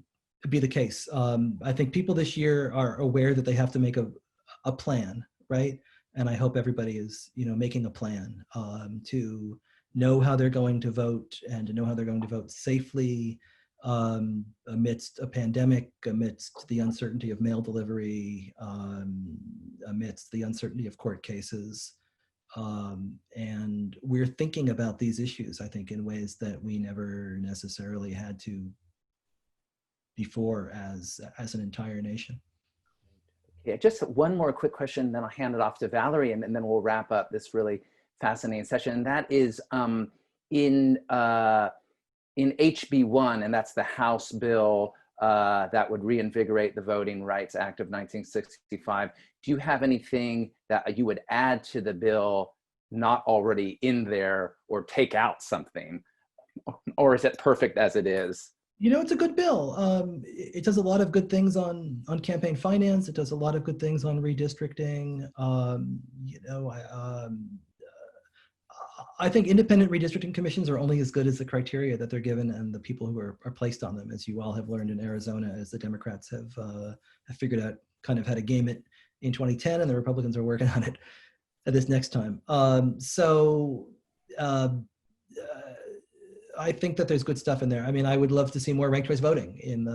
B: be the case. I think people this year are aware that they have to make a plan, right? And I hope everybody is, you know, making a plan to know how they're going to vote and to know how they're going to vote safely amidst a pandemic, amidst the uncertainty of mail delivery, amidst the uncertainty of court cases. And we're thinking about these issues, I think, in ways that we never necessarily had to before as an entire nation.
C: Yeah, just one more quick question, then I'll hand it off to Valerie, and then we'll wrap up this really fascinating session. And that is in HB1, and that's the House bill that would reinvigorate the Voting Rights Act of 1965. Do you have anything that you would add to the bill not already in there, or take out something? Or is it perfect as it is?
B: You know, it's a good bill. It does a lot of good things on campaign finance. It does a lot of good things on redistricting. You know, I think independent redistricting commissions are only as good as the criteria that they're given and the people who are placed on them, as you all have learned in Arizona, as the Democrats have figured out kind of how to game it in 2010, and the Republicans are working on it at this next time. I think that there's good stuff in there. I mean, I would love to see more ranked choice voting in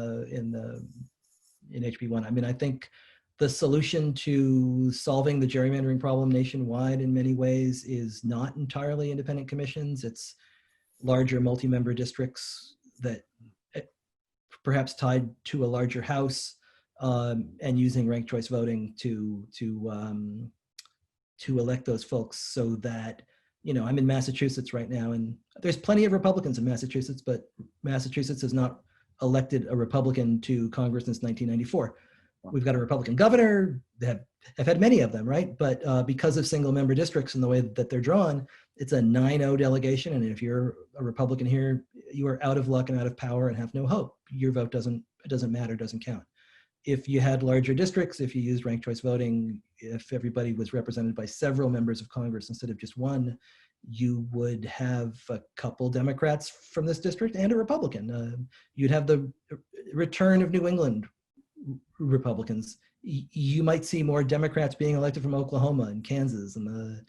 B: HB1. I mean, I think the solution to solving the gerrymandering problem nationwide in many ways is not entirely independent commissions. It's larger multi-member districts that perhaps tied to a larger house, and using ranked choice voting to elect those folks, so that, you know, I'm in Massachusetts right now, and there's plenty of Republicans in Massachusetts, but Massachusetts has not elected a Republican to Congress since 1994. We've got a Republican governor, have had many of them, right? But because of single member districts and the way that they're drawn, it's a 9-0 delegation. And if you're a Republican here, you are out of luck and out of power and have no hope. Your vote doesn't matter, doesn't count. If you had larger districts, if you used ranked choice voting, if everybody was represented by several members of Congress instead of just one, you would have a couple Democrats from this district and a Republican. You'd have the return of New England Republicans. You might see more Democrats being elected from Oklahoma and Kansas and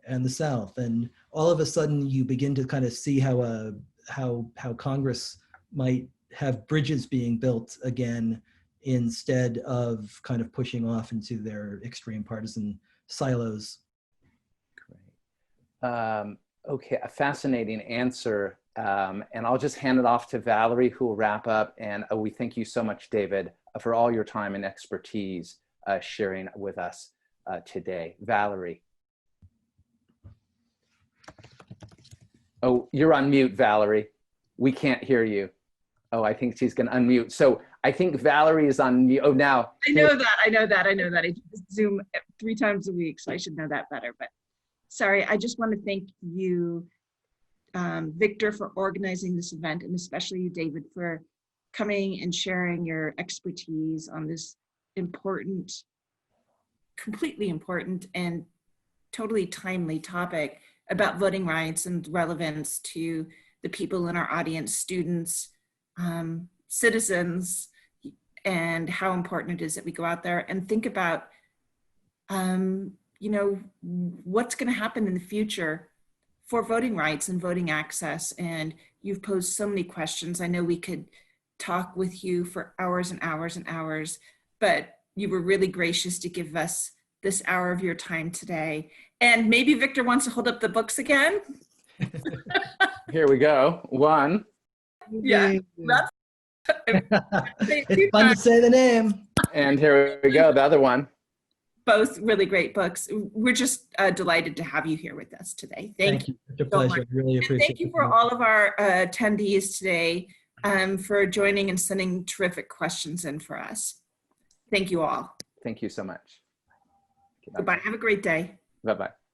B: the South. And all of a sudden you begin to kind of see how Congress might have bridges being built again, instead of kind of pushing off into their extreme partisan silos.
C: Great. Okay, a fascinating answer. And I'll just hand it off to Valerie, who will wrap up. And we thank you so much, David, for all your time and expertise sharing with us today. Valerie. Oh, you're on mute, Valerie. We can't hear you. Oh, I think she's going to unmute. So I think Valerie is on mute. Oh, now.
A: I know that. I Zoom 3 times a week, so I should know that better. But sorry, I just want to thank you, Victor, for organizing this event, and especially you, David, for coming and sharing your expertise on this important, completely important and totally timely topic about voting rights and relevance to the people in our audience, students, citizens, and how important it is that we go out there and think about, you know, what's going to happen in the future for voting rights and voting access. And you've posed so many questions. I know we could talk with you for hours and hours and hours, but you were really gracious to give us this hour of your time today. And maybe Victor wants to hold up the books again.
C: Here we go. One.
A: Yeah.
B: It's fun to say the name.
C: And here we go, the other one.
A: Both really great books. We're just delighted to have you here with us today. Thank you.
B: It's a pleasure. I really appreciate it.
A: Thank you for all of our attendees today for joining and sending terrific questions in for us. Thank you all.
C: Thank you so much.
A: Goodbye. Have a great day.
C: Bye-bye.